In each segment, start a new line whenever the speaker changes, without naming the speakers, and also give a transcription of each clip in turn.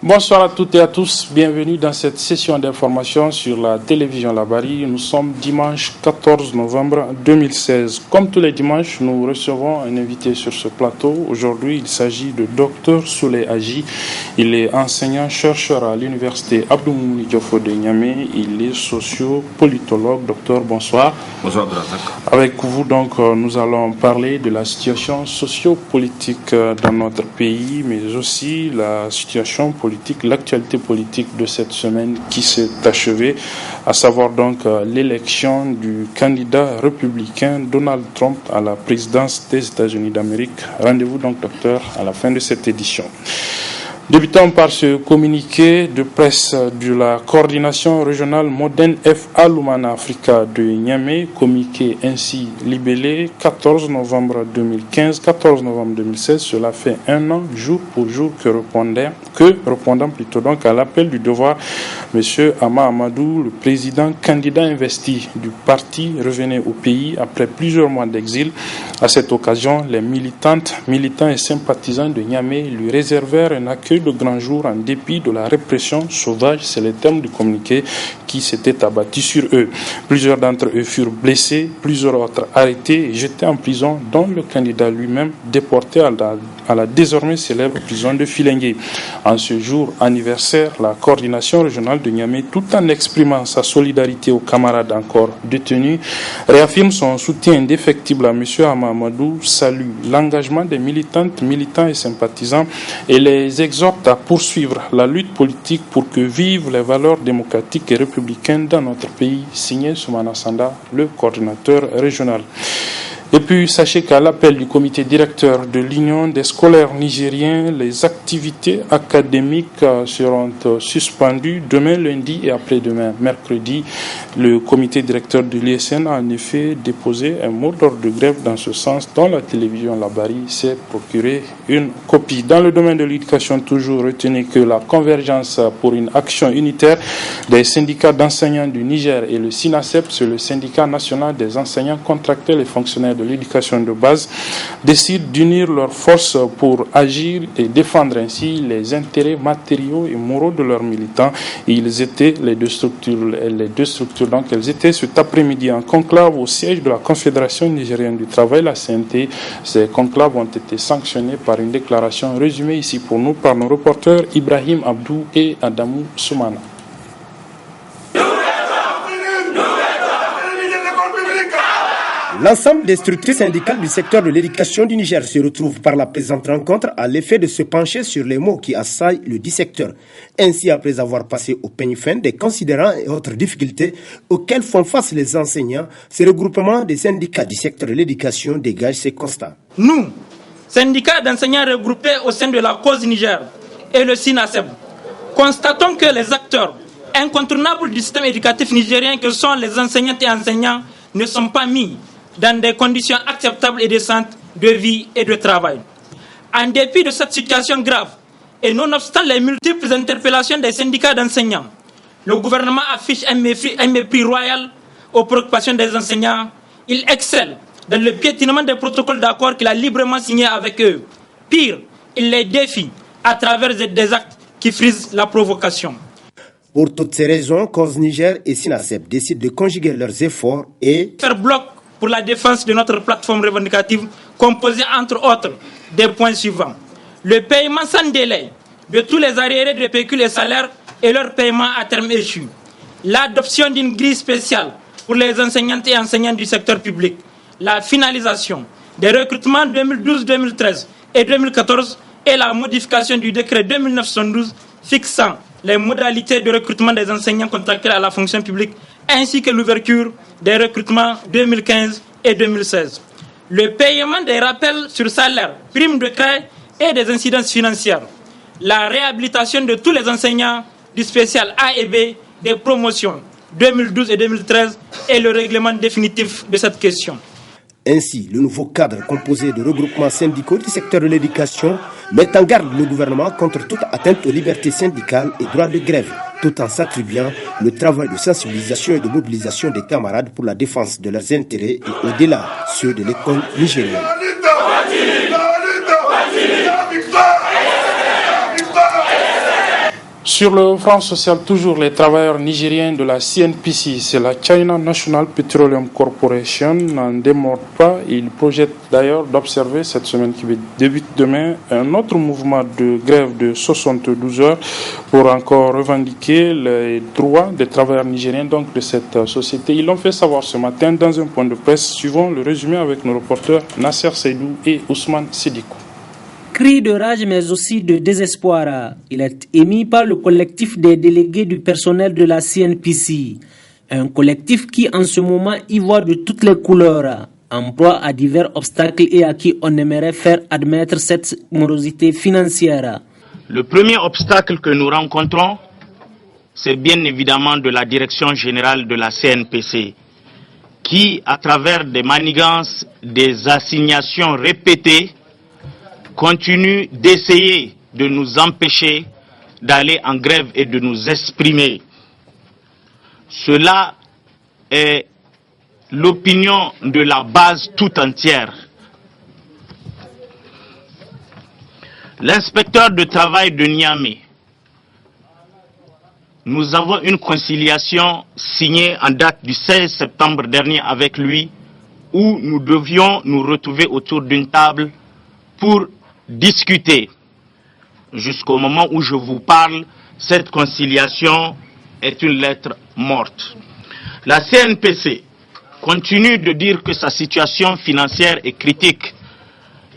Bonsoir à toutes et à tous, bienvenue dans cette session d'information sur la télévision Labari. Nous sommes dimanche 14 novembre 2016. Comme tous les dimanches, nous recevons un invité sur ce plateau. Aujourd'hui, il s'agit de Dr Souley Aji. Il est enseignant-chercheur à l'université Abdou Moumouni Diofo de Niamey. Il est socio-politologue. Docteur, bonsoir.
Bonsoir, Abdelazak.
Avec vous, donc, nous allons parler de la situation socio-politique dans notre pays, mais aussi la situation politique, l'actualité politique de cette semaine qui s'est achevée, à savoir donc l'élection du candidat républicain Donald Trump à la présidence des États-Unis d'Amérique. Rendez-vous donc, docteur, à la fin de cette édition. Débutons par ce communiqué de presse de la coordination régionale Modène F.A. Lumana Africa de Niamey, communiqué ainsi libellé 14 novembre 2015, 14 novembre 2016. Cela fait un an, jour pour jour, que répondant plutôt donc à l'appel du devoir, M. Ama Amadou, le président candidat investi du parti, revenait au pays après plusieurs mois d'exil. À cette occasion, les militants et sympathisants de Niamey lui réservèrent un accueil de grand jour en dépit de la répression sauvage, c'est le terme du communiqué, qui s'était abattu sur eux. Plusieurs d'entre eux furent blessés, plusieurs autres arrêtés et jetés en prison, dont le candidat lui-même déporté à la désormais célèbre prison de Filengue. En ce jour anniversaire, la coordination régionale de Niamey, tout en exprimant sa solidarité aux camarades encore détenus, réaffirme son soutien indéfectible à M. Amadou, salue l'engagement des militantes, militants et sympathisants et les exhorte à poursuivre la lutte politique pour que vivent les valeurs démocratiques et républicaines dans notre pays, signé Soumana Sanda, le coordinateur régional. Et puis, sachez qu'à l'appel du comité directeur de l'Union des scolaires nigériens, les activités académiques seront suspendues demain lundi et après-demain mercredi. Le comité directeur de l'ISN a en effet déposé un mot d'ordre de grève dans ce sens, dont la télévision Labari s'est procuré une copie. Dans le domaine de l'éducation, toujours retenez que la convergence pour une action unitaire des syndicats d'enseignants du Niger et le SINASEP, c'est le syndicat national des enseignants contractuels et fonctionnaires de l'éducation de base, décident d'unir leurs forces pour agir et défendre ainsi les intérêts matériaux et moraux de leurs militants. Et ils étaient les deux structures, donc elles étaient cet après-midi en conclave au siège de la Confédération nigérienne du travail, la CNT. Ces conclaves ont été sanctionnés par une déclaration résumée ici pour nous par nos reporters Ibrahim Abdou et Adamou Soumana.
L'ensemble des structures syndicales du secteur de l'éducation du Niger se retrouvent par la présente rencontre à l'effet de se pencher sur les maux qui assaillent le dit secteur. Ainsi, après avoir passé au peigne fin des considérants et autres difficultés auxquelles font face les enseignants, ce regroupement des syndicats du secteur de l'éducation dégage ces constats.
Nous, syndicats d'enseignants regroupés au sein de la cause Niger et le SINASEB, constatons que les acteurs incontournables du système éducatif nigérien que sont les enseignantes et enseignants ne sont pas mis dans des conditions acceptables et décentes de vie et de travail. En dépit de cette situation grave, et nonobstant les multiples interpellations des syndicats d'enseignants, le gouvernement affiche un mépris royal aux préoccupations des enseignants. Il excelle dans le piétinement des protocoles d'accord qu'il a librement signés avec eux. Pire, il les défie à travers des actes qui frisent la provocation.
Pour toutes ces raisons, Cause Niger et SINASEP décident de conjuguer leurs efforts et
faire bloc pour la défense de notre plateforme revendicative composée entre autres des points suivants. Le paiement sans délai de tous les arriérés de pécule et salaires et leur paiement à terme échu. L'adoption d'une grille spéciale pour les enseignantes et enseignants du secteur public. La finalisation des recrutements 2012-2013 et 2014 et la modification du décret 2009-112 fixant les modalités de recrutement des enseignants contractuels à la fonction publique ainsi que l'ouverture des recrutements 2015 et 2016. Le paiement des rappels sur salaire, primes de crédit et des incidences financières. La réhabilitation de tous les enseignants du spécial A et B des promotions 2012 et 2013 et le règlement définitif de cette question.
Ainsi, le nouveau cadre composé de regroupements syndicaux du secteur de l'éducation met en garde le gouvernement contre toute atteinte aux libertés syndicales et droits de grève, tout en s'attribuant le travail de sensibilisation et de mobilisation des camarades pour la défense de leurs intérêts et au-delà, ceux de l'école nigérienne.
Sur le front social, toujours les travailleurs nigériens de la CNPC, c'est la China National Petroleum Corporation, n'en démordent pas. Ils projettent d'ailleurs d'observer cette semaine qui débute demain un autre mouvement de grève de 72 heures pour encore revendiquer les droits des travailleurs nigériens donc de cette société. Ils l'ont fait savoir ce matin dans un point de presse, suivant le résumé avec nos reporters Nasser Seydou et Ousmane Sidikou.
Cri de rage mais aussi de désespoir. Il est émis par le collectif des délégués du personnel de la CNPC. Un collectif qui en ce moment y voit de toutes les couleurs, en proie à divers obstacles et à qui on aimerait faire admettre cette morosité financière.
Le premier obstacle que nous rencontrons, c'est bien évidemment de la direction générale de la CNPC, qui, à travers des manigances, des assignations répétées, continue d'essayer de nous empêcher d'aller en grève et de nous exprimer. Cela est l'opinion de la base tout entière. L'inspecteur de travail de Niamey, nous avons une conciliation signée en date du 16 septembre dernier avec lui, où nous devions nous retrouver autour d'une table pour discuter. Jusqu'au moment où je vous parle, cette conciliation est une lettre morte. La CNPC continue de dire que sa situation financière est critique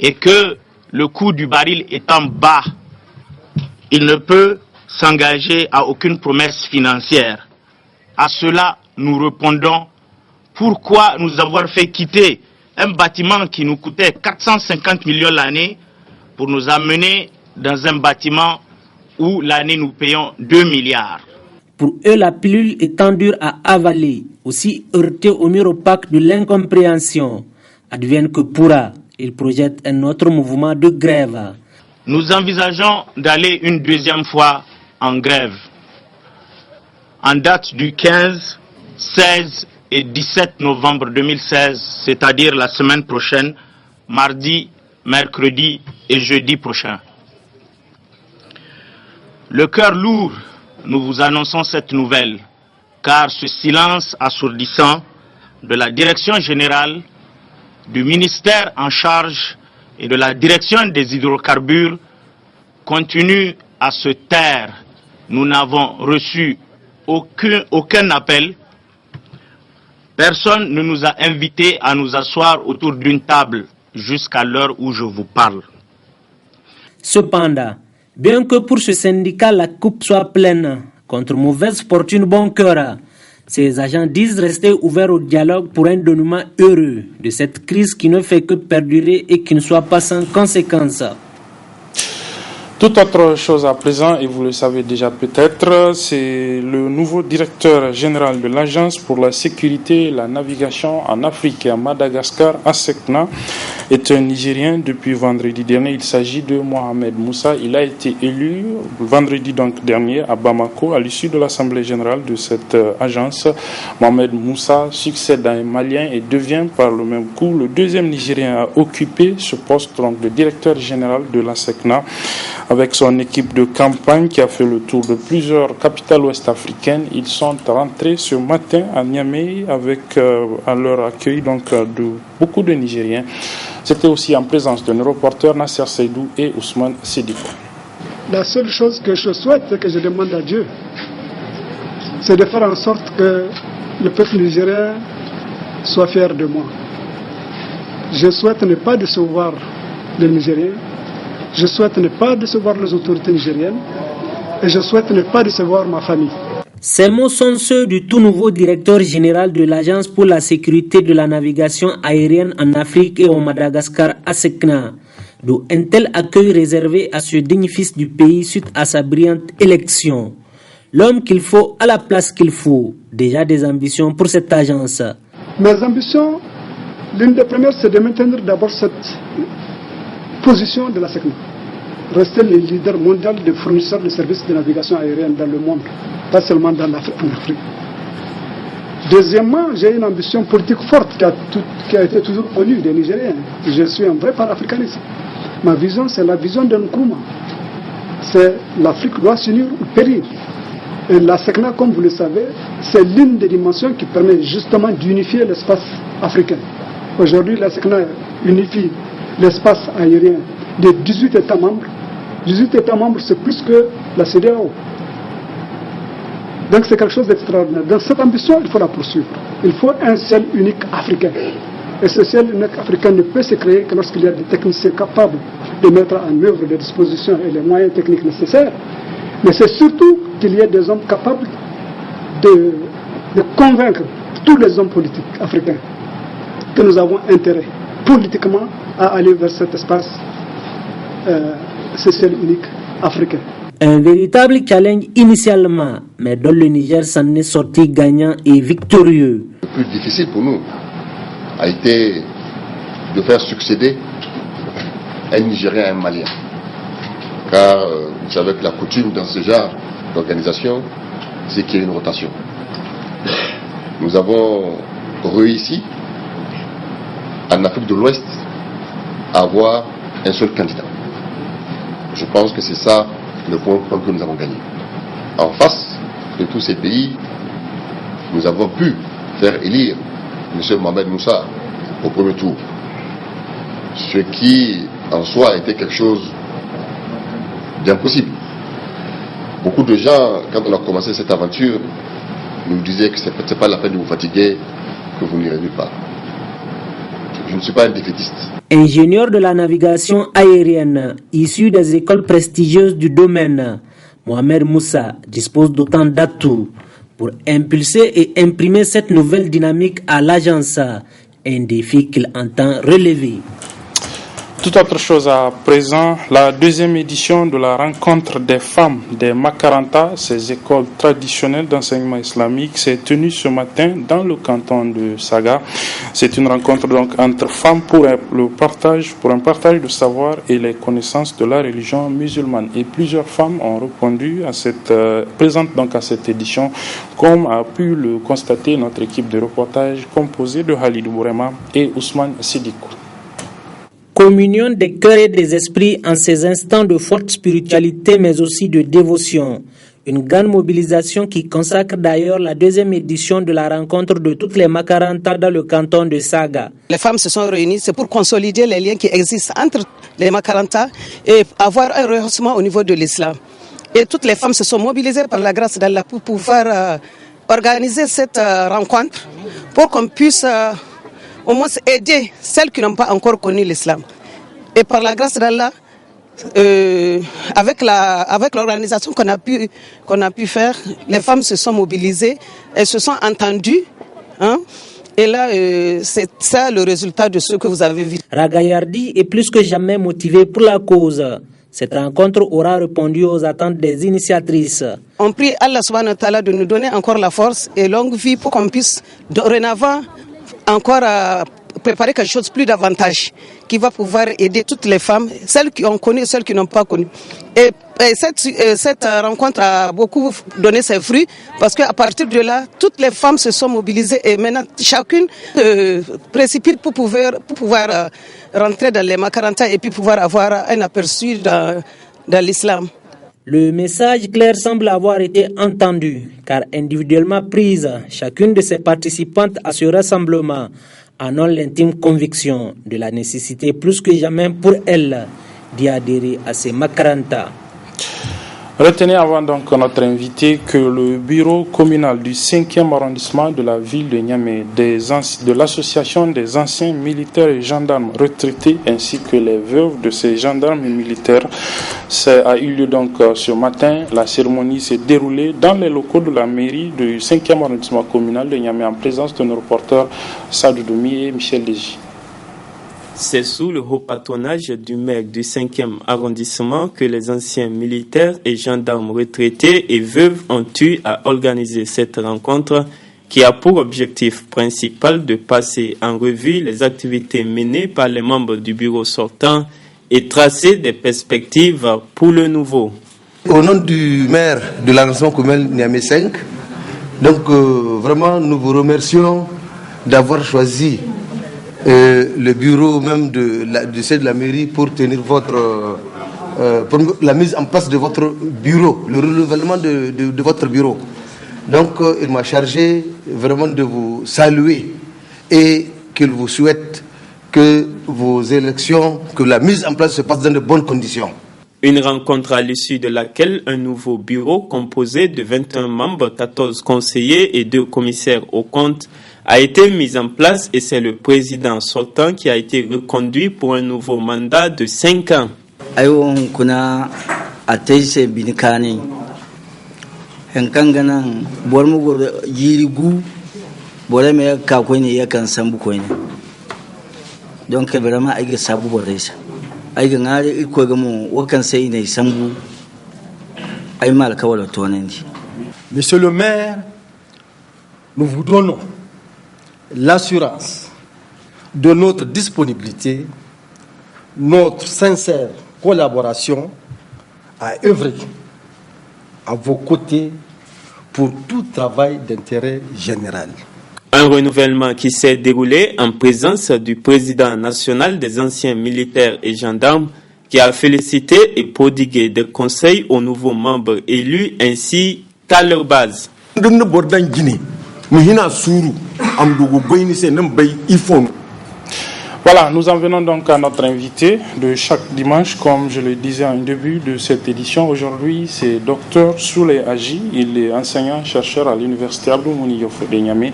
et que le coût du baril étant bas, il ne peut s'engager à aucune promesse financière. À cela, nous répondons: pourquoi nous avoir fait quitter un bâtiment qui nous coûtait 450 millions l'année pour nous amener dans un bâtiment où l'année nous payons 2 milliards.
Pour eux, la pilule étant dure à avaler, aussi heurtée au mur opaque de l'incompréhension. Advienne que pourra, ils projettent un autre mouvement de grève.
Nous envisageons d'aller une deuxième fois en grève, en date du 15, 16 et 17 novembre 2016, c'est-à-dire la semaine prochaine, mardi, mercredi et jeudi prochain. Le cœur lourd, nous vous annonçons cette nouvelle, car ce silence assourdissant de la direction générale, du ministère en charge et de la direction des hydrocarbures continue à se taire. Nous n'avons reçu aucun appel. Personne ne nous a invités à nous asseoir autour d'une table jusqu'à l'heure où je vous parle.
Cependant, bien que pour ce syndicat la coupe soit pleine, contre mauvaise fortune bon cœur, ces agents disent rester ouverts au dialogue pour un dénouement heureux de cette crise qui ne fait que perdurer et qui ne soit pas sans conséquences.
Toute autre chose à présent, et vous le savez déjà peut-être, c'est le nouveau directeur général de l'Agence pour la sécurité et la navigation en Afrique et à Madagascar, ASECNA, est un Nigérien depuis vendredi dernier. Il s'agit de Mohamed Moussa. Il a été élu vendredi donc dernier à Bamako à l'issue de l'Assemblée générale de cette agence. Mohamed Moussa succède à un Malien et devient par le même coup le deuxième Nigérien à occuper ce poste donc de directeur général de l'ASECNA. Avec son équipe de campagne qui a fait le tour de plusieurs capitales ouest-africaines, ils sont rentrés ce matin à Niamey avec à leur accueil donc de beaucoup de Nigériens. C'était aussi en présence de nos reporters Nasser Seydou et Ousmane Sidikou.
La seule chose que je souhaite et que je demande à Dieu, c'est de faire en sorte que le peuple nigérien soit fier de moi. Je souhaite ne pas décevoir les Nigériens. Je souhaite ne pas décevoir les autorités nigériennes et je souhaite ne pas décevoir ma famille.
Ces mots sont ceux du tout nouveau directeur général de l'Agence pour la sécurité de la navigation aérienne en Afrique et au Madagascar, ASECNA, d'où un tel accueil réservé à ce digne fils du pays suite à sa brillante élection. L'homme qu'il faut à la place qu'il faut. Déjà des ambitions pour cette agence.
Mes ambitions, l'une des premières, c'est de maintenir d'abord cette position de la SECNA. Rester le leader mondial des fournisseurs de services de navigation aérienne dans le monde, pas seulement en Afrique. Deuxièmement, j'ai une ambition politique forte qui a été toujours connue des Nigériens. Je suis un vrai panafricaniste. Ma vision, c'est la vision de Nkrumah. c'est l'Afrique doit s'unir ou périr. Et la SECNA, comme vous le savez, c'est l'une des dimensions qui permet justement d'unifier l'espace africain. Aujourd'hui, la SECNA unifie l'espace aérien de 18 États membres. 18 États membres, c'est plus que la CEDEAO. Donc c'est quelque chose d'extraordinaire. Donc cette ambition, il faut la poursuivre. Il faut un ciel unique africain. Et ce ciel unique africain ne peut se créer que lorsqu'il y a des techniciens capables de mettre en œuvre les dispositions et les moyens techniques nécessaires. Mais c'est surtout qu'il y ait des hommes capables de convaincre tous les hommes politiques africains que nous avons intérêt politiquement à aller vers cet espace, ce ciel unique africain.
Un véritable challenge initialement, mais dont le Niger s'en est sorti gagnant et victorieux.
Le plus difficile pour nous a été de faire succéder un Nigérien à un Malien. Car vous savez que la coutume dans ce genre d'organisation, c'est qu'il y ait une rotation. Nous avons réussi en Afrique de l'Ouest à avoir un seul candidat. Je pense que c'est ça le point que nous avons gagné. En face de tous ces pays, nous avons pu faire élire M. Mohamed Moussa au premier tour. Ce qui, en soi, était quelque chose d'impossible. Beaucoup de gens, quand on a commencé cette aventure, nous disaient que ce n'est pas la peine de vous fatiguer, que vous n'irez nulle part. Je ne suis pas un défaitiste.
Ingénieur de la navigation aérienne, issu des écoles prestigieuses du domaine, Mohamed Moussa dispose d'autant d'atouts pour impulser et imprimer cette nouvelle dynamique à l'agence, un défi qu'il entend relever.
Tout autre chose à présent, la deuxième édition de la rencontre des femmes des Makaranta, ces écoles traditionnelles d'enseignement islamique, s'est tenue ce matin dans le canton de Saga. C'est une rencontre donc entre femmes pour un partage de savoir et les connaissances de la religion musulmane. Et plusieurs femmes ont répondu à présentes donc à cette édition, comme a pu le constater notre équipe de reportage composée de Halid Bourema et Ousmane Sidikou.
Communion des cœurs et des esprits en ces instants de forte spiritualité mais aussi de dévotion. Une grande mobilisation qui consacre d'ailleurs la deuxième édition de la rencontre de toutes les Makaranta dans le canton de Saga.
Les femmes se sont réunies, c'est pour consolider les liens qui existent entre les Makaranta et avoir un rehaussement au niveau de l'islam. Et toutes les femmes se sont mobilisées par la grâce d'Allah pour pouvoir organiser cette rencontre pour qu'on puisse au moins aider celles qui n'ont pas encore connu l'islam. Et par la grâce d'Allah, avec l'organisation qu'on a pu faire, les femmes se sont mobilisées, elles se sont entendues. Et là, c'est ça le résultat de ce que vous avez vu.
Ragayardi est plus que jamais motivée pour la cause. Cette rencontre aura répondu aux attentes des initiatrices.
On prie Allah subhanahu wa ta'ala de nous donner encore la force et longue vie pour qu'on puisse dorénavant encore préparer quelque chose plus davantage qui va pouvoir aider toutes les femmes, celles qui ont connu et celles qui n'ont pas connu. Et cette rencontre a beaucoup donné ses fruits parce qu'à partir de là, toutes les femmes se sont mobilisées et maintenant chacune précipite pour pouvoir rentrer dans les Makaranta et puis pouvoir avoir un aperçu dans l'islam.
Le message clair semble avoir été entendu, car individuellement prise, chacune de ces participantes à ce rassemblement en ont l'intime conviction de la nécessité plus que jamais pour elles d'y adhérer à ces Makaranta.
Retenez avant donc notre invité que le bureau communal du 5e arrondissement de la ville de Niamey, de l'association des anciens militaires et gendarmes retraités ainsi que les veuves de ces gendarmes et militaires, ça a eu lieu donc ce matin. La cérémonie s'est déroulée dans les locaux de la mairie du 5e arrondissement communal de Niamey en présence de nos reporters Sadou Doumi et Michel Légy.
C'est sous le haut patronage du maire du 5e arrondissement que les anciens militaires et gendarmes retraités et veuves ont eu à organiser cette rencontre qui a pour objectif principal de passer en revue les activités menées par les membres du bureau sortant et tracer des perspectives pour le nouveau.
Au nom du maire de l'arrondissement communal Niamey 5, donc vraiment nous vous remercions d'avoir choisi le bureau même de la mairie pour tenir votre pour la mise en place de votre bureau, le renouvellement de votre bureau. Donc, il m'a chargé vraiment de vous saluer et qu'il vous souhaite que vos élections, que la mise en place se passe dans de bonnes conditions.
Une rencontre à l'issue de laquelle un nouveau bureau composé de 21 membres, 14 conseillers et 2 commissaires aux comptes a été mis en place et c'est le président sortant qui a été reconduit pour un nouveau mandat de 5 ans.
Donc vraiment ay ga sabu boresa ay ga ngare ko ga mu wakan sai ne sambu ay mal kawala tonandi.
Monsieur le maire, nous vous donnons l'assurance de notre disponibilité, notre sincère collaboration à œuvrer à vos côtés pour tout travail d'intérêt général.
Un renouvellement qui s'est déroulé en présence du président national des anciens militaires et gendarmes qui a félicité et prodigué des conseils aux nouveaux membres élus ainsi qu'à leur base.
Voilà, nous en venons donc à notre invité de chaque dimanche, comme je le disais en début de cette édition. Aujourd'hui, c'est Dr Souley Aji. Il est enseignant-chercheur à l'université Abdou Mouni Diofo de Niamey.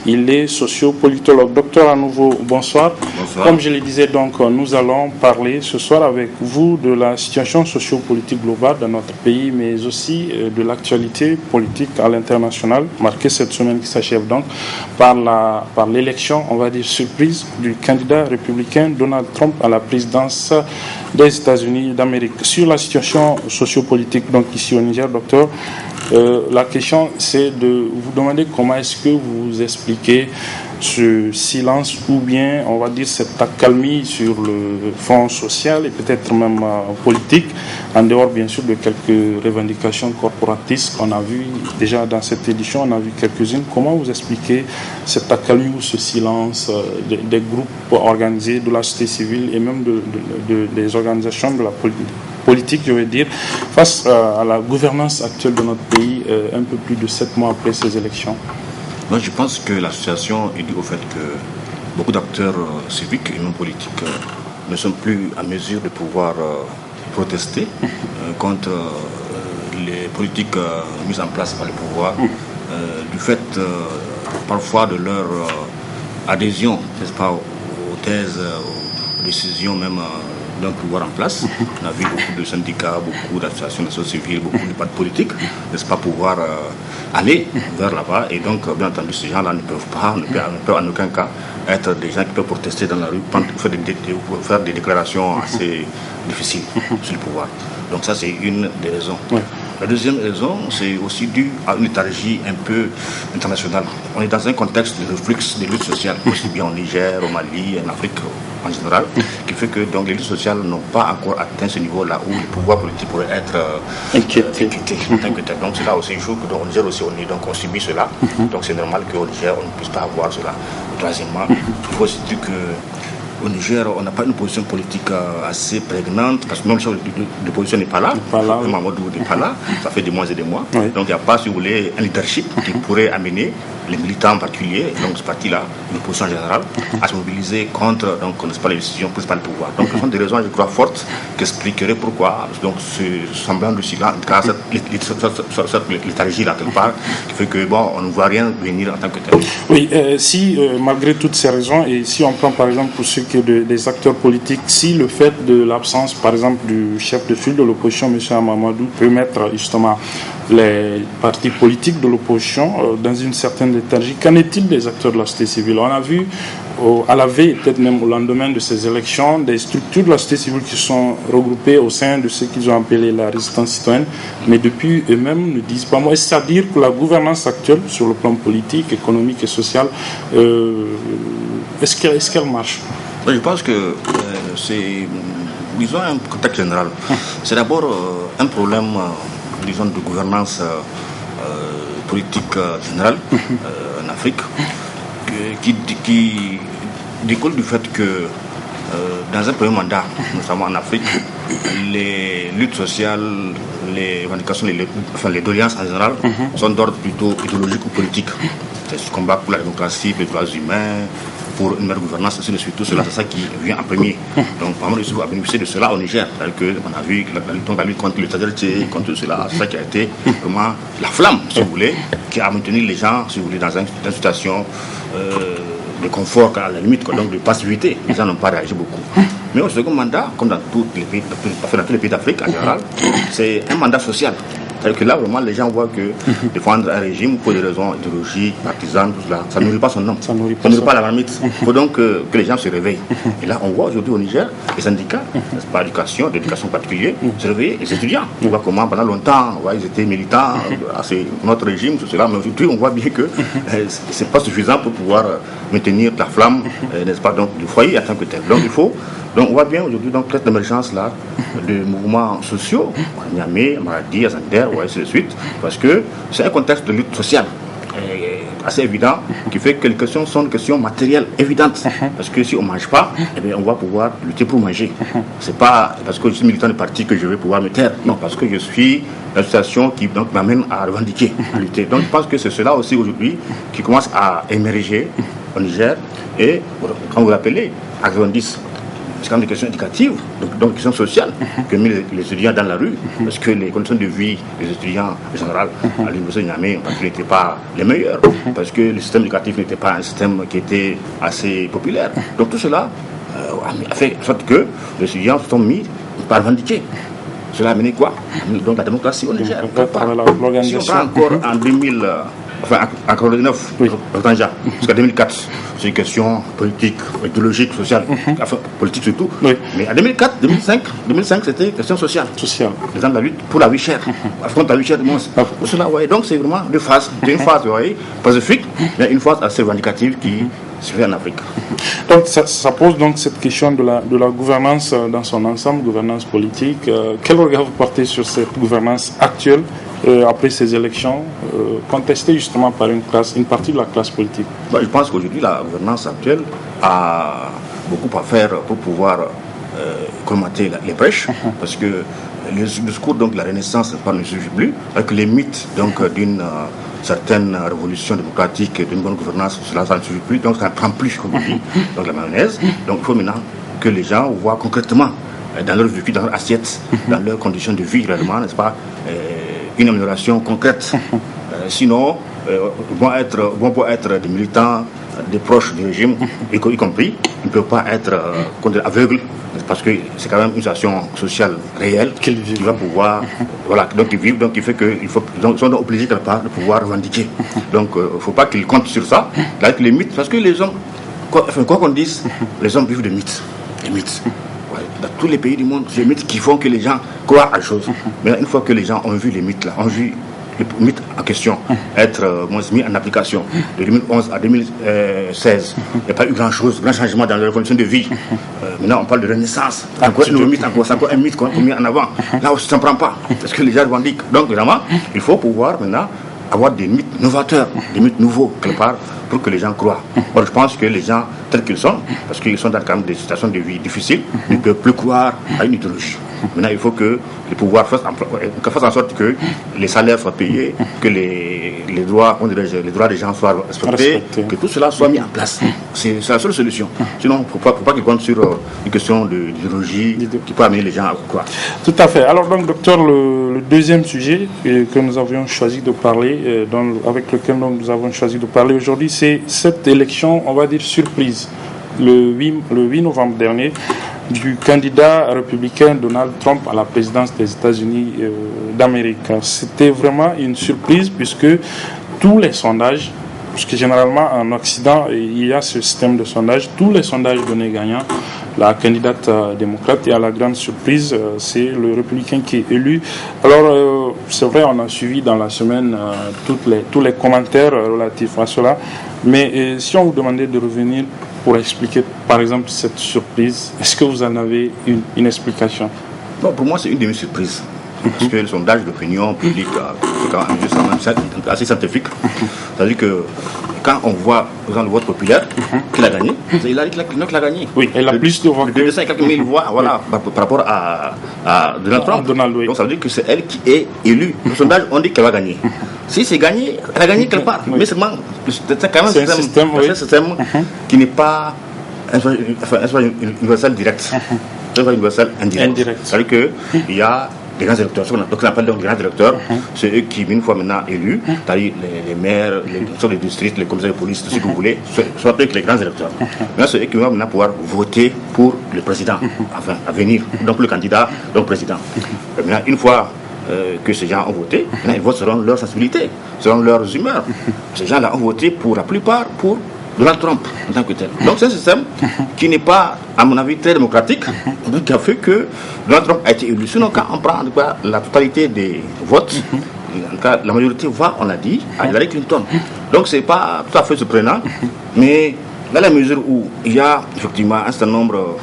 Il est sociopolitologue. Docteur, à nouveau, bonsoir. Bonsoir. Comme je le disais, donc, nous allons parler ce soir avec vous de la situation sociopolitique globale dans notre pays, mais aussi de l'actualité politique à l'international, marquée cette semaine qui s'achève donc par l'élection, on va dire surprise, du candidat républicain Donald Trump à la présidence des États-Unis d'Amérique. Sur la situation sociopolitique, donc ici au Niger, docteur, la question c'est de vous demander comment est-ce que vous expliquez ce silence ou bien, on va dire, cette accalmie sur le front social et peut-être même politique, en dehors bien sûr de quelques revendications corporatistes qu'on a vues déjà dans cette édition, on a vu quelques-unes. Comment vous expliquez cette accalmie ou ce silence des groupes organisés de la société civile et même des organisations de la politique, je veux dire, face à la gouvernance actuelle de notre pays, un peu plus de 7 mois après ces élections?
Moi, je pense que la situation est due au fait que beaucoup d'acteurs civiques et non politiques ne sont plus à mesure de pouvoir protester contre les politiques mises en place par le pouvoir, du fait parfois de leur adhésion, n'est-ce pas, aux thèses, aux décisions même d'un pouvoir en place. On a vu beaucoup de syndicats, beaucoup d'associations de la société civile, beaucoup de partis politiques, n'est-ce pas, pouvoir aller vers là-bas. Et donc, bien entendu, ces gens-là ne peuvent en aucun cas être des gens qui peuvent protester dans la rue, faire des déclarations assez difficiles sur le pouvoir. Donc ça, c'est une des raisons. Ouais. La deuxième raison, c'est aussi dû à une léthargie un peu internationale. On est dans un contexte de reflux des luttes sociales, aussi bien au Niger, au Mali, en Afrique en général, qui fait que donc, les luttes sociales n'ont pas encore atteint ce niveau-là où le pouvoir politique pourrait être inquiété. Donc c'est là aussi, il faut que au Niger aussi, on subit cela. Donc c'est normal qu'au Niger, on ne puisse pas avoir cela. Troisièmement, il faut aussi dire que au Niger, on n'a pas une position politique assez prégnante, parce que même si l'opposition n'est pas là, Mamadou n'est pas là, ça fait des mois et des mois. Oui. Donc il n'y a pas, si vous voulez, un leadership qui pourrait amener les militants en particulier, donc ce parti-là, une opposition générale, à se mobiliser contre, donc, n'est-ce pas, les décisions prises par le pouvoir. Donc ce sont des raisons, je crois, fortes qui expliqueraient pourquoi, donc, ce semblant de silence, en tout cas, cette léthargie-là, quelque part, qui fait que, bon, on ne voit rien venir en tant que tel.
Oui, si, malgré toutes ces raisons, et si on prend par exemple pour ceux des acteurs politiques, si le fait de l'absence, par exemple, du chef de file de l'opposition, M. Mamadou, peut mettre justement les partis politiques de l'opposition dans une certaine léthargie, qu'en est-il des acteurs de la société civile? On a vu à la veille, peut-être même au lendemain de ces élections, des structures de la société civile qui sont regroupées au sein de ce qu'ils ont appelé la résistance citoyenne, mais depuis eux-mêmes ne disent pas moi. C'est-à-dire que la gouvernance actuelle sur le plan politique, économique et social, est-ce qu'elle marche?
Je pense que c'est, disons, un contexte général. C'est d'abord un problème, disons, de gouvernance politique générale en Afrique qui découle du fait que dans un premier mandat, notamment en Afrique, les luttes sociales, les revendications, les doléances en général sont d'ordre plutôt idéologique ou politique. C'est ce combat pour la démocratie, les droits humains, pour une meilleure gouvernance, ainsi de suite. Tout cela, c'est ça qui vient en premier. Donc, vraiment, il a bénéficié de cela au Niger. On a vu la lutte contre le Tadjerté, contre tout cela, c'est ça qui a été vraiment la flamme, si vous voulez, qui a maintenu les gens, si vous voulez, dans une situation de confort, à la limite, donc de passivité. Les gens n'ont pas réagi beaucoup. Mais au second mandat, comme dans tous les pays d'Afrique en général, c'est un mandat social. C'est-à-dire que là, vraiment, les gens voient que défendre un régime pour des raisons idéologiques, partisanes, tout cela, ça ne nourrit pas son nom. Ça ne nourrit pas la marmite. Il faut donc que les gens se réveillent. Et là, on voit aujourd'hui au Niger, les syndicats, n'est-ce pas, d'éducation particulière, se réveiller, les étudiants. On voit comment, pendant longtemps, ils étaient militants, c'est notre régime, tout cela, mais aujourd'hui, on voit bien que ce n'est pas suffisant pour pouvoir maintenir la flamme, n'est-ce pas, donc, du foyer en tant que tel. Donc on voit bien aujourd'hui l'émergence là de mouvements sociaux, à Niamey, à Maradi, à Zander, ainsi de suite, parce que c'est un contexte de lutte sociale assez évident qui fait que les questions sont des questions matérielles évidentes. Parce que si on ne mange pas, eh bien, on va pouvoir lutter pour manger. C'est pas parce que je suis militant de parti que je vais pouvoir me taire. Non, parce que je suis l'association qui m'amène à revendiquer, à lutter. Donc je pense que c'est cela aussi aujourd'hui qui commence à émerger au Niger. Et quand vous l'appelez, à 90, c'est quand même des questions éducatives, donc des questions sociales, que mis les étudiants dans la rue, parce que les conditions de vie des étudiants en général à l'université de Niamey n'étaient pas les meilleures, parce que le système éducatif n'était pas un système qui était assez populaire. Donc tout cela a fait en sorte que les étudiants se sont mis à revendiquer. Cela a amené quoi? Donc la démocratie au Niger. Si on prend encore en 2000, en 1999, jusqu'à 2004, c'est une question politique, idéologique, sociale, enfin politique surtout. Oui. Mais en 2004, 2005, c'était une question sociale. Les gens de la lutte pour la vie chère, affronte la vie chère du monde. Cela, donc c'est vraiment deux phases. C'est une phase pacifique, mais une phase assez revendicative qui se fait en Afrique.
Donc ça pose donc cette question de la gouvernance dans son ensemble, gouvernance politique. Quel regard vous portez sur cette gouvernance actuelle après ces élections, contestées justement par une partie de la classe politique?
Je pense qu'aujourd'hui, la gouvernance actuelle a beaucoup à faire pour pouvoir colmater les brèches, parce que le discours de la Renaissance ne suffit plus, avec les mythes d'une certaine révolution démocratique et d'une bonne gouvernance, cela ça ne suffit plus, donc ça ne prend plus, comme on dit, donc la mayonnaise. Donc il faut maintenant que les gens voient concrètement dans leur vécu, dans leur assiette, dans leurs conditions de vie, réellement, n'est-ce pas, une amélioration concrète. Sinon, vont être des militants, des proches du régime, y compris, ils ne peuvent pas être aveugles, parce que c'est quand même une situation sociale réelle qui va pouvoir, donc ils vivent, donc il fait qu'ils sont obligés quelque part de pouvoir revendiquer. Donc il ne faut pas qu'ils comptent sur ça, avec les mythes, parce que les hommes, quoi qu'on dise, les hommes vivent de mythes. Des mythes. Dans tous les pays du monde, c'est les mythes qui font que les gens croient à des choses. Mais une fois que les gens ont vu les mythes là, ont vu les mythes en question être mis en application de 2011 à 2016, il n'y a pas eu grand changement dans leur condition de vie. Maintenant on parle de renaissance, encore un mythe, c'est encore un mythe qu'on a mis en avant. Là aussi ça ne prend pas, parce que les gens revendiquent. Donc vraiment, il faut pouvoir maintenant avoir des mythes novateurs, des mythes nouveaux quelque part, pour que les gens croient. Or, je pense que les gens tels qu'ils sont, parce qu'ils sont dans quand même des situations de vie difficiles, ne peuvent plus croire à une idéologie. Maintenant, il faut que les pouvoirs fassent en sorte que les salaires soient payés, que les droits des gens soient respectés, que tout cela soit mis en place. C'est la seule solution. Sinon, il ne faut pas qu'ils comptent sur une question d'idéologie qui peut amener les gens à croire.
Tout à fait. Alors, donc, docteur, le deuxième sujet que nous avions choisi de parler, avec lequel nous avons choisi de parler aujourd'hui, c'est cette élection, on va dire, surprise. Le 8 novembre dernier, du candidat républicain Donald Trump à la présidence des États-Unis d'Amérique. C'était vraiment une surprise puisque tous les sondages, puisque généralement en Occident il y a ce système de sondage, tous les sondages donnaient gagnant la candidate démocrate, et à la grande surprise c'est le républicain qui est élu. Alors c'est vrai, on a suivi dans la semaine tous les commentaires relatifs à cela, mais si on vous demandait de revenir pour expliquer par exemple cette surprise, est-ce que vous en avez une explication?
Bon, pour moi c'est une demi-surprise. Parce que le sondage d'opinion publique, c'est assez scientifique. C'est-à-dire que quand on voit, par exemple, le vote populaire, qu'il a gagné, c'est Hillary Clinton qui l'a gagné.
Oui, elle a plus de voix.
200 et quelques mille voix, voilà, par rapport à Donald Trump. Donc ça veut dire que c'est elle qui est élue. Le sondage, on dit qu'elle va gagner. Si c'est gagné, elle a gagné quelque part. Mais seulement, c'est quand même un système qui n'est pas universel direct. C'est pas universel indirect. C'est-à-dire qu'il y a des grands électeurs, donc on appelle donc les grands électeurs, c'est eux qui, une fois maintenant élus, c'est-à-dire les maires, les districts, les commissaires de police, tout ce que vous voulez, sont appelés les grands électeurs. Maintenant, c'est eux qui vont maintenant pouvoir voter pour le président, enfin, à venir, donc le candidat, donc président. Maintenant, une fois que ces gens ont voté, maintenant, ils votent selon leur sensibilité, selon leurs humeurs. Ces gens-là ont voté pour la plupart pour Donald Trump en tant que tel. Donc c'est un système qui n'est pas, à mon avis, très démocratique, qui a fait que Donald Trump a été élu. Sinon, quand on prend la totalité des votes, en tout cas, la majorité va, on l'a dit, à Hillary Clinton. Donc c'est pas tout à fait surprenant, mais dans la mesure où il y a effectivement un certain nombre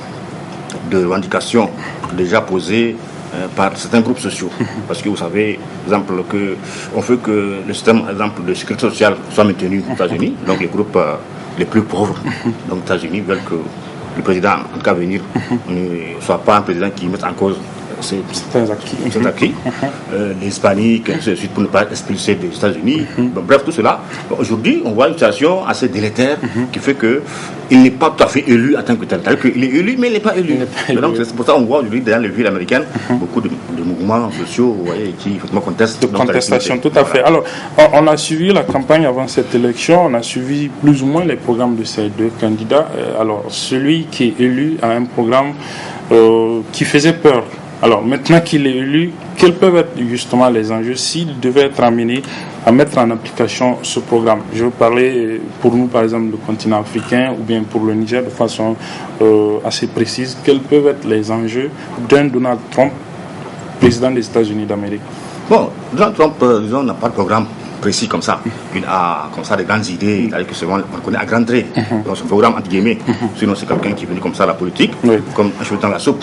de revendications déjà posées par certains groupes sociaux. Parce que vous savez, par exemple, on veut que le système, par exemple, de sécurité sociale soit maintenu aux États-Unis. Donc les groupes les plus pauvres aux États-Unis veulent que le président, en tout cas à venir, ne soit pas un président qui mette en cause ces acquis. Les hispaniques, ainsi de suite, pour ne pas être expulsés des États-Unis. Bon, bref, tout cela. Bon, aujourd'hui, on voit une situation assez délétère qui fait qu'il n'est pas tout à fait élu en tant que tel. C'est-à-dire qu'il est élu, mais il n'est pas élu. Donc, c'est pour ça qu'on voit aujourd'hui dans les villes américaines beaucoup de mouvements sociaux, vous voyez, qui effectivement contestent.
De contestation, tout à fait. Alors, on a suivi la campagne avant cette élection, on a suivi plus ou moins les programmes de ces deux candidats. Alors, celui qui est élu a un programme qui faisait peur. Alors, maintenant qu'il est élu, quels peuvent être justement les enjeux s'il devait être amené à mettre en application ce programme? Je veux parler pour nous, par exemple, du continent africain ou bien pour le Niger de façon assez précise. Quels peuvent être les enjeux d'un Donald Trump, président des États-Unis d'Amérique?
Bon, Donald Trump, disons, n'a pas de programme précis comme ça. Il a comme ça des grandes idées, c'est-à-dire que souvent on connaît à grands traits dans son programme entre guillemets. Sinon c'est quelqu'un qui est venu comme ça à la politique, comme un cheveu dans la soupe.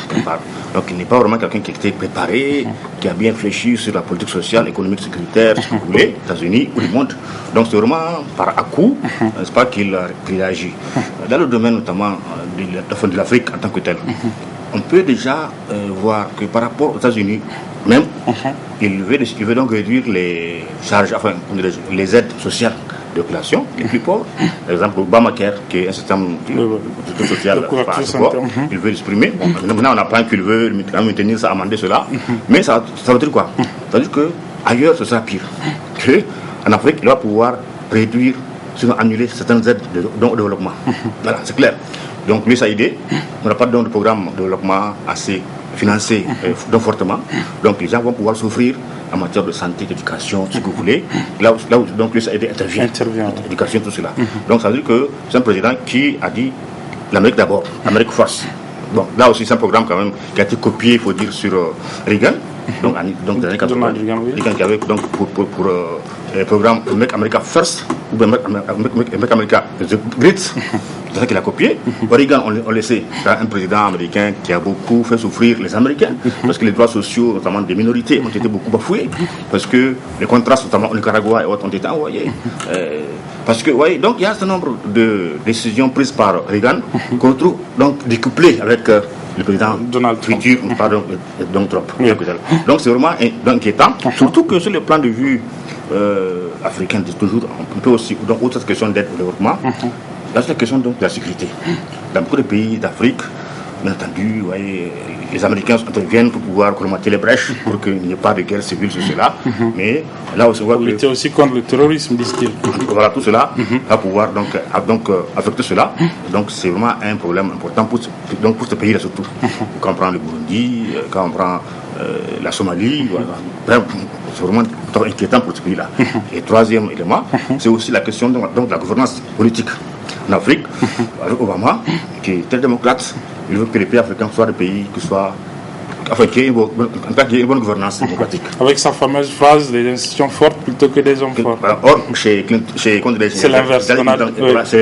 Donc il n'est pas vraiment quelqu'un qui a été préparé, qui a bien réfléchi sur la politique sociale, économique, sécuritaire, ce que vous voulez, États-Unis ou le monde. Donc c'est vraiment par à-coup, n'est-ce pas, qu'il agit. Dans le domaine notamment de l'Afrique en tant que tel, on peut déjà voir que par rapport aux États-Unis, même, il veut donc réduire les charges, enfin, les aides sociales de population les plus pauvres. Par exemple, Obamacare, qui est un système social par rapport, il veut l'exprimer. Bon, maintenant, on apprend qu'il veut maintenir ça, amender cela. Mais ça veut dire quoi? Ça veut dire qu'ailleurs, ce sera pire. En Afrique, il va pouvoir réduire, sinon annuler certaines aides au développement. Voilà, c'est clair. Donc, lui, sa idée, on n'a pas de programme de développement assez financé donc fortement. Donc, les gens vont pouvoir souffrir en matière de santé, d'éducation, ce que vous voulez. Là où donc, lui, sa idée intervient. Éducation, tout cela. Donc, ça veut dire que c'est un président qui a dit l'Amérique d'abord, l'Amérique first. Bon, là aussi, c'est un programme quand même qui a été copié, il faut dire, sur Reagan. Donc, dans les années 80, Reagan qui avait donc pour le programme Make America First ou Make America Great. C'est ça qu'il a copié. Reagan, on le sait, c'est un président américain qui a beaucoup fait souffrir les Américains parce que les droits sociaux, notamment des minorités, ont été beaucoup bafoués parce que les contrats, notamment au Nicaragua et autres, ont été envoyés. Parce que, voyez, donc il y a un certain nombre de décisions prises par Reagan qu'on trouve donc découplées avec le président Donald Trump. Donc c'est vraiment inquiétant, surtout que sur le plan de vue africain, toujours, on peut aussi, donc autre question d'aide au développement. Là, c'est la question donc de la sécurité. Dans beaucoup de pays d'Afrique, bien entendu, voyez, les Américains interviennent pour pouvoir colmater les brèches pour qu'il n'y ait pas de guerre civile sur cela. Mais là aussi, on voit que
lutter aussi contre le terrorisme, disent-ils.
Voilà, tout cela va pouvoir donc affecter cela. Donc c'est vraiment un problème important pour ce pays-là surtout. Quand on prend le Burundi, quand on prend la Somalie, voilà. C'est vraiment inquiétant pour ce pays-là. Et troisième élément, c'est aussi la question donc, de la gouvernance politique. En Afrique, avec Obama, qui est très démocrate, il veut que les pays africains soient des pays qui soient, enfin, qui aient une bonne gouvernance démocratique.
Avec sa fameuse phrase, des institutions fortes plutôt que des hommes forts.
Or, chez c'est
l'inverse.
C'est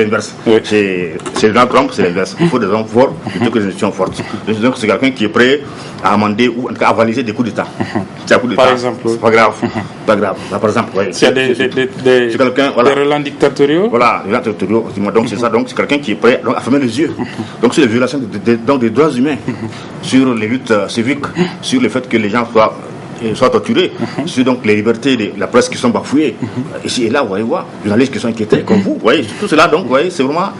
l'inverse. Chez Donald Trump, c'est l'inverse. Il faut des hommes forts plutôt que des institutions fortes. Donc, c'est quelqu'un qui est prêt à amender ou en tout cas à valider des coups d'État.
Par exemple.
C'est pas grave. Pas grave. Là, par exemple,
s'il y a des relents dictatoriaux.
Voilà, des relents dictatoriaux. Donc c'est ça. Donc c'est quelqu'un qui est prêt à fermer les yeux. Donc sur les violations des droits humains, sur les luttes civiques, sur le fait que les gens soient torturés, sur donc les libertés de la presse qui sont bafouées. Ici et là, vous voyez, les journalistes qui sont inquiétés, comme vous voyez, tout cela, donc, vous voyez, c'est vraiment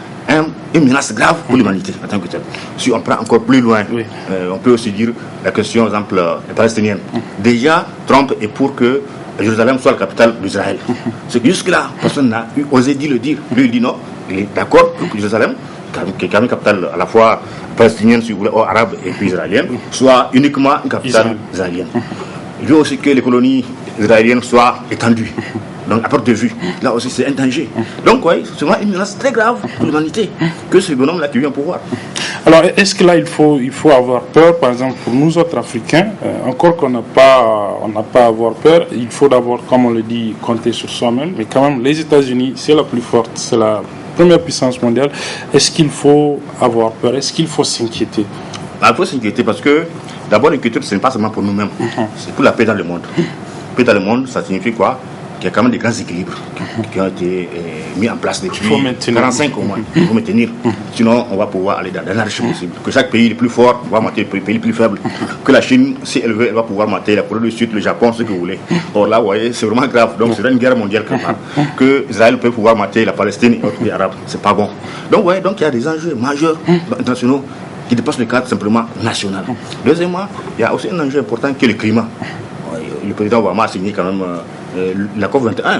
une menace grave pour l'humanité en tant que telle. Si on prend encore plus loin, on peut aussi dire la question, par exemple, palestinienne. Déjà, Trump est pour que Jérusalem soit la capitale d'Israël. C'est que jusque-là, personne n'a osé le dire. Lui, il dit non, il est d'accord pour que Jérusalem, qui est quand même une capitale à la fois palestinienne, si vous voulez, ou arabe et puis israélienne, soit uniquement une capitale israélienne. Il veut aussi que les colonies israéliennes soient étendues. Donc, à perte de vue, là aussi, c'est un danger. Donc, oui, c'est vraiment une menace très grave pour l'humanité que ce bonhomme-là qui vient au pouvoir.
Alors, est-ce que là, il faut avoir peur, par exemple, pour nous autres Africains, encore qu'on n'a pas à avoir peur, il faut d'abord, comme on le dit, compter sur soi-même. Mais quand même, les États-Unis, c'est la plus forte, c'est la première puissance mondiale. Est-ce qu'il faut avoir peur? Est-ce qu'il faut s'inquiéter?
Il faut s'inquiéter parce que, d'abord, l'inquiétude, ce n'est pas seulement pour nous-mêmes, c'est pour la paix dans le monde. Paix dans le monde, ça signifie quoi? Qu'il y a quand même des grands équilibres qui ont été mis en place depuis 45 au moins. Il faut maintenir. Sinon, on va pouvoir aller dans l'anarchie possible. Que chaque pays le plus fort va mater le pays le plus faible. Que la Chine, si elle veut, elle va pouvoir mater la Corée du Sud, le Japon, ce que vous voulez. Or là, vous voyez, c'est vraiment grave. Donc, c'est une guerre mondiale quand même. Que Israël peut pouvoir mater la Palestine et autres pays arabes. C'est pas bon. Donc, vous voyez, donc il y a des enjeux majeurs internationaux qui dépassent le cadre simplement national. Deuxièmement, il y a aussi un enjeu important qui est le climat. Le président Obama a signé quand même la COP21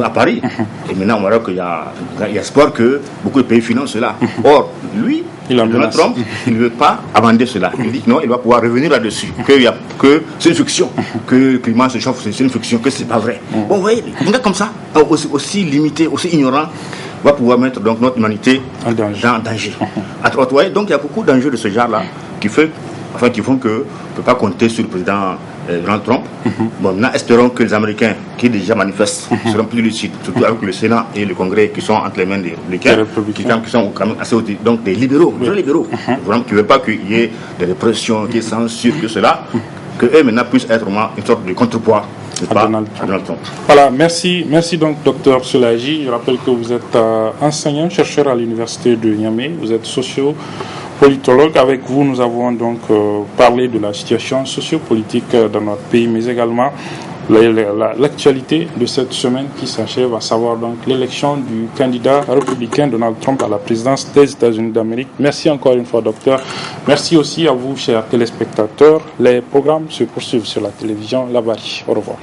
à Paris. Et maintenant, on voit qu'il y a espoir que beaucoup de pays financent cela. Or, lui, Donald Trump, il ne veut pas amender cela. Il dit que non, il va pouvoir revenir là-dessus. Que c'est une fiction. Que le climat se chauffe, c'est une fiction, que c'est pas vrai. Bon, vous voyez, un gars comme ça, aussi limité, aussi ignorant, va pouvoir mettre donc notre humanité en danger. Donc, il y a beaucoup d'enjeux de ce genre-là qui font qu'on ne peut pas compter sur le président Donald Trump. Bon, maintenant, espérons que les Américains qui déjà manifestent seront plus lucides, surtout avec le Sénat et le Congrès qui sont entre les mains des républicains, qui sont quand même assez donc des libéraux, vraiment, qui ne veulent pas qu'il y ait des répressions, qui censurent que cela, que eux maintenant puissent être vraiment une sorte de contrepoids à Donald Trump.
Voilà, merci donc Dr Soulaji. Je rappelle que vous êtes enseignant, chercheur à l'université de Niamey, vous êtes politologue. Avec vous, nous avons donc parlé de la situation sociopolitique dans notre pays, mais également l'actualité de cette semaine qui s'achève, à savoir donc l'élection du candidat républicain Donald Trump à la présidence des États-Unis d'Amérique. Merci encore une fois, docteur. Merci aussi à vous, chers téléspectateurs. Les programmes se poursuivent sur la télévision Labari. Au revoir.